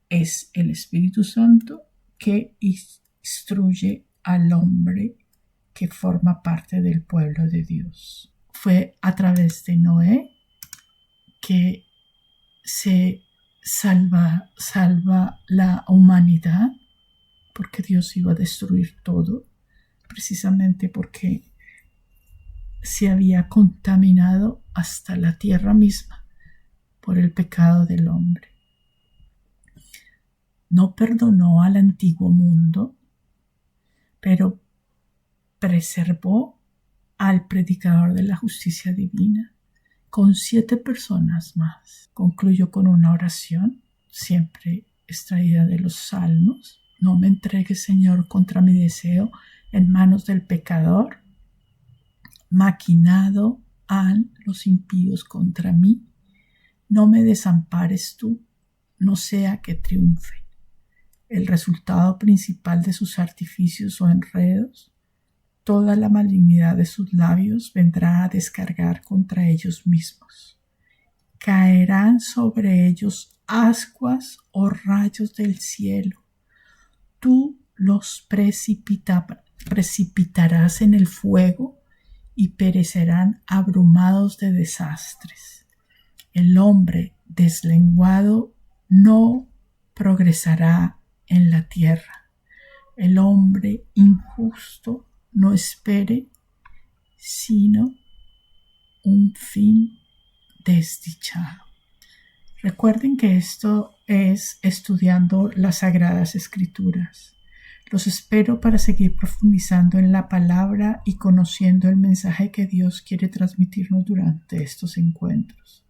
es el Espíritu Santo que instruye al hombre que forma parte del pueblo de Dios. Fue a través de Noé que se salva la humanidad, porque Dios iba a destruir todo, precisamente porque se había contaminado hasta la tierra misma por el pecado del hombre. No perdonó al antiguo mundo, pero preservó al predicador de la justicia divina con 7 personas más. Concluyó con una oración, siempre extraída de los Salmos: no me entregues, Señor, contra mi deseo en manos del pecador. Maquinado han los impíos contra mí. No me desampares tú, no sea que triunfe. El resultado principal de sus artificios o enredos, toda la malignidad de sus labios vendrá a descargar contra ellos mismos. Caerán sobre ellos ascuas o rayos del cielo. Tú los precipitarás en el fuego y perecerán abrumados de desastres. El hombre deslenguado no progresará en la tierra. El hombre injusto no espere sino un fin desdichado. Recuerden que esto es estudiando las Sagradas Escrituras. Los espero para seguir profundizando en la palabra y conociendo el mensaje que Dios quiere transmitirnos durante estos encuentros.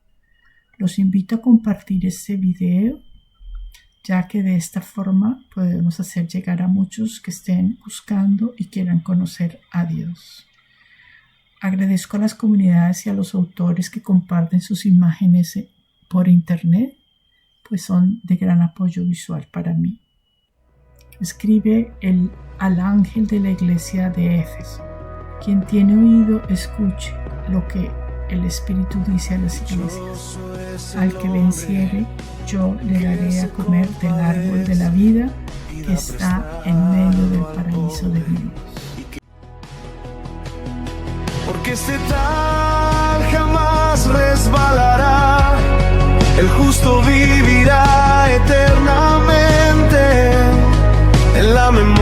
Los invito a compartir este video, ya que de esta forma podemos hacer llegar a muchos que estén buscando y quieran conocer a Dios. Agradezco a las comunidades y a los autores que comparten sus imágenes por internet, pues son de gran apoyo visual para mí. Escribe al ángel de la iglesia de Éfeso: quien tiene oído, escuche lo que el Espíritu dice a las iglesias. Al que venciere, yo le daré a comer del árbol de la vida que está en medio del paraíso de Dios. Porque este tal jamás resbalará, el justo vivirá eternamente en la memoria